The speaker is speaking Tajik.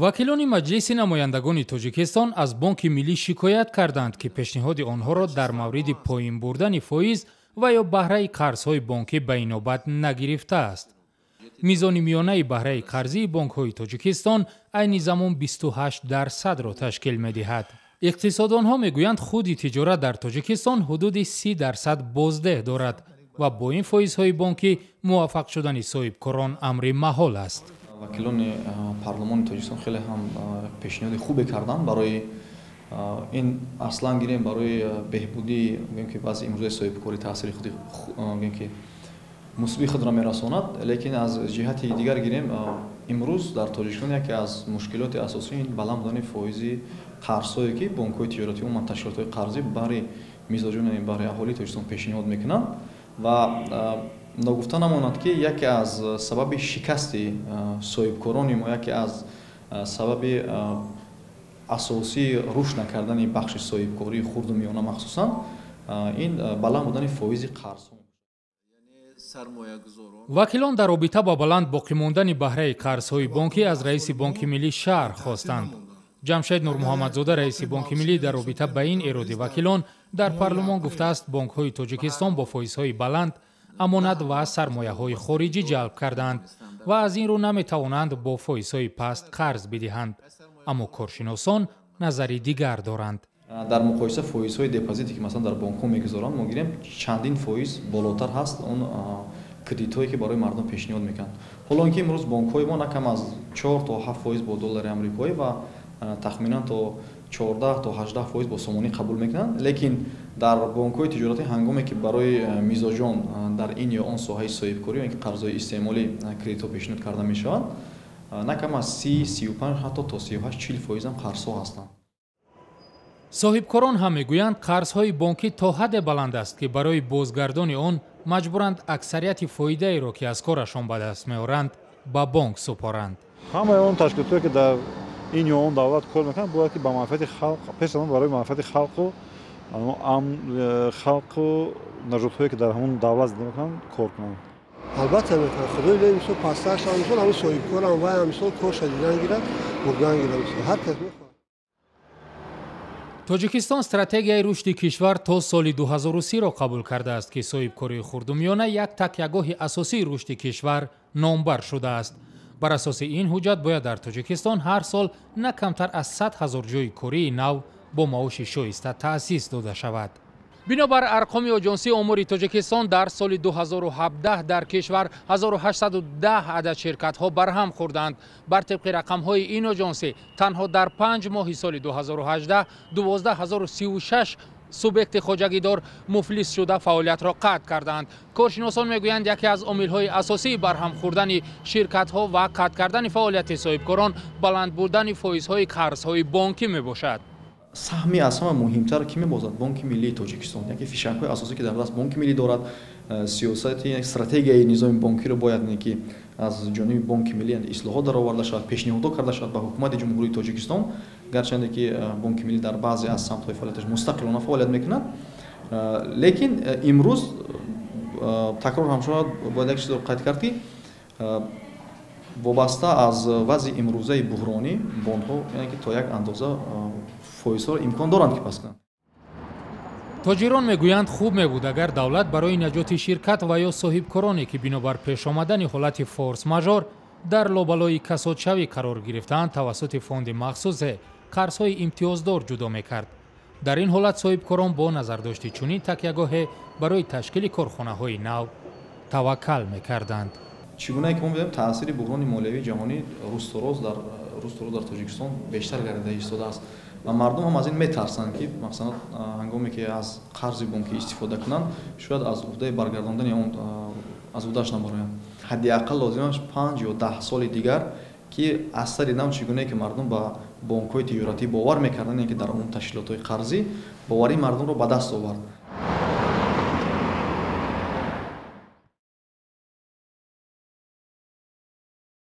вакилони маҷлиси намояндагони тоҷикистон аз бонки миллӣ шикоят карданд, ки пешниҳоди онҳоро дар мавриди поин бурдани фоиз ва ё баҳраи қарзҳои бонкӣ ба инобат нагирифтааст. мизони миёнаи баҳраи қарзии бонкҳои тоҷикистон айни замон 28% ташкил медиҳад. иқтисодонҳо мегӯянд худи тиҷорат дар тоҷикистон ҳудуди 30% боздеҳ дорад ва бо ин фоизҳои бонкӣ муваффақ шудани соҳибкорон амри маҳол аст. вакилони парлумони тоҷикистон хеле ҳам пешниҳоди хубе карданд барои ин аслан гирем барои беҳбудии баъзи имрӯзаи соҳибкорӣ таъсири худи мусбии худро мерасонад, лекин аз ҷиҳати дигар гирем имрӯз дар тоҷикистон яке аз мушкилоти асосии баланд будани фоизи қарзҳое ки бонкҳои тиҷоратӣ умуман ташкилотҳои қарзӣ бари мизоҷони бари аҳолии тоҷикистон пешниҳод мекунанд ва ногуфта намонад ки яке аз сабаби шикасти соҳибкорони мо, яке аз сабаби асосии рушд накардани бахши соҳибкории хурду миёна махсусан ин баланд будани фоизи қарзҳо. вакилон дар робита ба баланд боқӣ мондани баҳраи қарзҳои бонкӣ аз раиси бонки миллӣ шаҳр хостанд. ҷамшед нурмуҳаммадзода раиси бонки миллӣ дар робита ба ин эроди вакилон дар парлумон гуфтааст, бонкҳои тоҷикистон бо фоизҳои баланд амонат ва сармояҳои хориҷӣ ҷалб карданд ва аз ин рӯ наметавонанд бо фоизҳои паст қарз бидиҳанд. аммо коршиносон назари дигар доранд. дар муқоиса фоизҳои депозите ки масалан дар бонкҳо мегузоранд, мо гирем чандин фоиз болотар ҳаст он кредитҳое ки барои мардум пешниҳод мекунанд. ҳоло ин ки имрӯз бонкҳои мо на кам аз 4 то 7 фоиз бо доллари амрикоӣ ва тахминан то 14 то 18 фоиз бо сомонӣ қабул мекунанд, лекин дар бонкҳои тиҷоратӣ ҳангоме ки барои мизоҷон дар ин ё он соҳаи соҳибкорӣ ё қарзҳои истеъмолӣ кредитҳо пешниҳод карда мешаванд, на кам аз 30, 35 ҳатто то 38, 40 фоиз ҳам қарзҳо ҳастанд. соҳибкорон ҳам мегӯянд қарзҳои бонкӣ то ҳадде баланд аст, ки барои бозгардони он маҷбуранд аксарияти фоидаеро, ки аз корашон ба даст меоранд, ба бонк супоранд. ҳамаи он ташкилотҳое ки дар ин ё он давлат кор мекунанд, бояд ки ба манфиати халқ, пеш аз он барои манфиати халқу нажодҳое ки дар ҳамон давлат зиндагӣ мекунанд кор кунанд. албатта мекунанд. худои ле мисол пасташам мисол ҳамин соҳибкорам вай мисол кор шадидан гирад, бурдан гирад, ҳар кас мехоҳад. тоҷикистон стратегияи рушди кишвар то соли 2030-ро қабул кардааст, ки соҳибкории хурдумиёна як такягоҳи асосии рушди кишвар номбар шудааст. бар асоси ин ҳуҷҷат бояд дар тоҷикистон ҳар сол на камтар аз 100 000 ҷойи кории нав бо маоши шоиста таъсис дода шавад. бинобар арқоми оҷонсии омори тоҷикистон дар соли 2017 дар кишвар 1810 адад ширкатҳо барҳам хӯрданд. бар тибқи рақамҳои ин оҷонсӣ танҳо дар 5 моҳи соли 2018 12036 субъекти хоҷагидор муфлис шуда фаъолиятро қатъ карданд. коршиносон мегӯянд, яке аз омилҳои асосии барҳам хӯрдани ширкатҳо ва қатъ кардани фаъолияти соҳибкорон баланд бурдани фоизҳои қарзҳои бонкӣ мебошад. саҳми аз ҳама муҳимтар ки мебозад бонки миллии тоҷикистон, яке фишакҳои асосӣ ки дар даст бонки миллӣ дорад, сиёсати стратегияи низоми бонкиро бояд ки аз ҷониби бонки миллӣ ислоҳот дароварда шавад, пешниҳодҳо карда шавад ба ҳукумати ҷумҳурии тоҷикистон, гарчанде ки бонки миллӣ дар баъзе аз самтҳои фаъолияташ мустақилона фаъолият мекунад, лекин имрӯз такрор ҳам шуд, бояд як чизро қайд кард ки вобаста аз вазъи имрӯзаи буҳронӣ бонкҳо яъне то як андоза фоизҳоро имкон доранд ки пас кунанд. тоҷирон мегӯянд хуб мебуд агар давлат барои наҷоти ширкат ва ё соҳибкороне ки бинобар пешомадани ҳолати форс-мажор дар лобалои касодшавӣ қарор гирифтаанд тавассути фонди махсусе қарзҳои имтиёздор ҷудо мекард. дар ин ҳолат соҳибкорон бо назардошти чунин такягоҳе барои ташкили корхонаҳои нав таваккал мекарданд. чӣ гуна ки мо медонем таъсири буҳрони молиявии ҷаҳонӣ рӯзтороз дар тоҷикистон бештар гардида истодааст ва мардум ҳам аз ин метарсанд ки масалан ҳангоме ки аз қарзи бонкӣ истифода кунанд, шояд аз уҳдаи баргардондани он аз уҳдааш набароянд. ҳадди ақал лозимаш 5 ё 10 соли дигар ки аз сари нав чӣ гуне ки мардум ба бонкҳои тиҷоратӣ бовар мекарданд, ки дар он ташкилотҳои қарзӣ боварии мардумро ба даст овард.